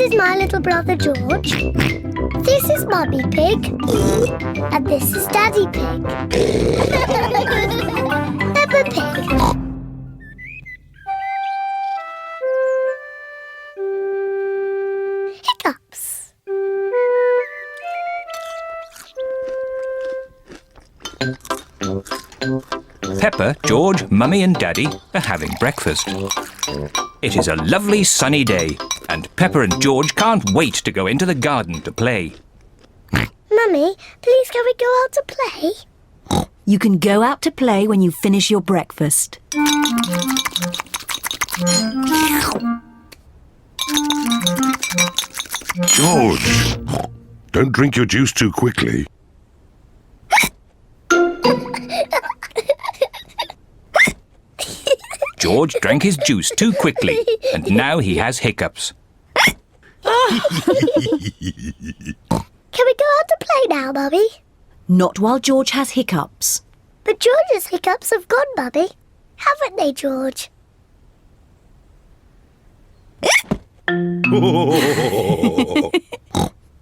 is my little brother George. This is Mummy Pig. And this is Daddy Pig. Peppa Pig. Hiccups. Peppa, George, Mummy and Daddy are having breakfast. It is a lovely sunny day and Peppa and George can't wait to go into the garden to play. Mummy, please can we go out to play? You can go out to play when you finish your breakfast. George, don't drink your juice too quickly. George drank his juice too quickly and now he has hiccups. Can we go out to play now, Mummy? Not while George has hiccups. But George's hiccups have gone, Mummy. Haven't they, George?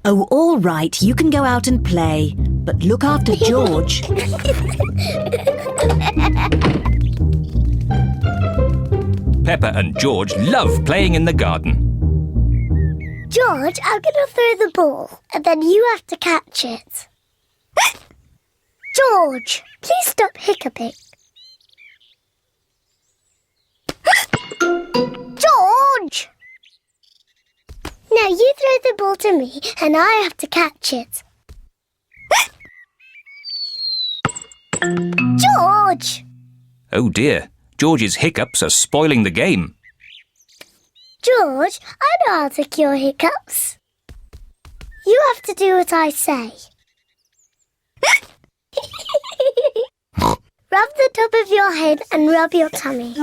Oh, all right, you can go out and play, but look after George. Peppa and George love playing in the garden. George, I'm going to throw the ball, and then you have to catch it. George, please stop hiccuping. George! Now you throw the ball to me, and I have to catch it. George! Oh dear, George's hiccups are spoiling the game. George, I know how to cure hiccups. You have to do what I say. Rub the top of your head and rub your tummy.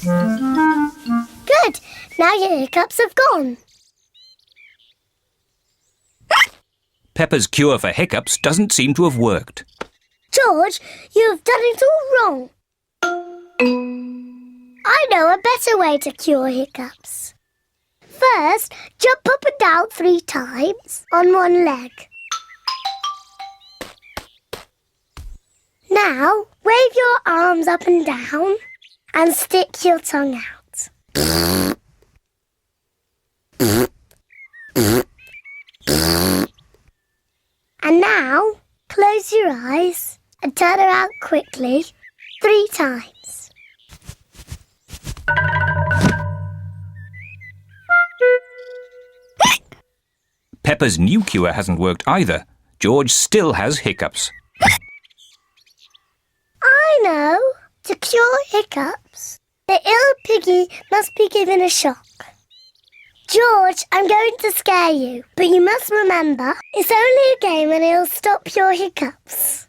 Good. Now your hiccups have gone. Peppa's cure for hiccups doesn't seem to have worked. George, you have done it all wrong. I know a better way to cure hiccups. First, jump up and down 3 times on one leg. Now, wave your arms up and down and stick your tongue out. And now, close your eyes and turn around quickly 3 times. Peppa's new cure hasn't worked either. George still has hiccups. I know. To cure hiccups, the ill piggy must be given a shock. George, I'm going to scare you, but you must remember, it's only a game and it'll stop your hiccups.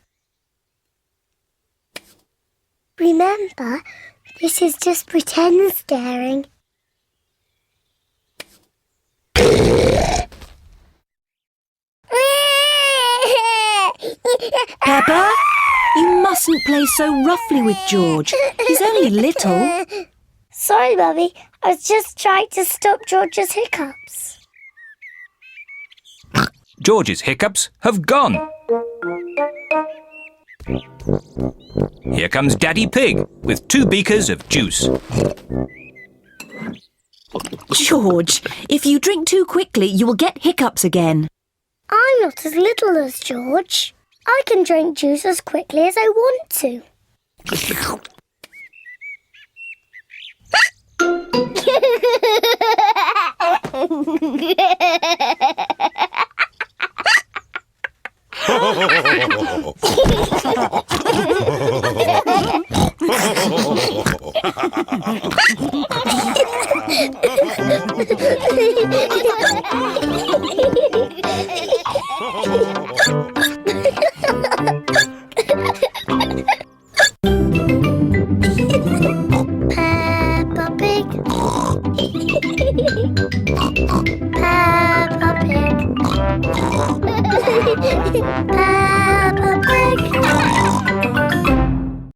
Remember, this is just pretend scaring. Peppa, you mustn't play so roughly with George. He's only little. Sorry, Mummy. I was just trying to stop George's hiccups. George's hiccups have gone. Here comes Daddy Pig with 2 beakers of juice. George, if you drink too quickly, you will get hiccups again. I'm not as little as George. I can drink juice as quickly as I want to.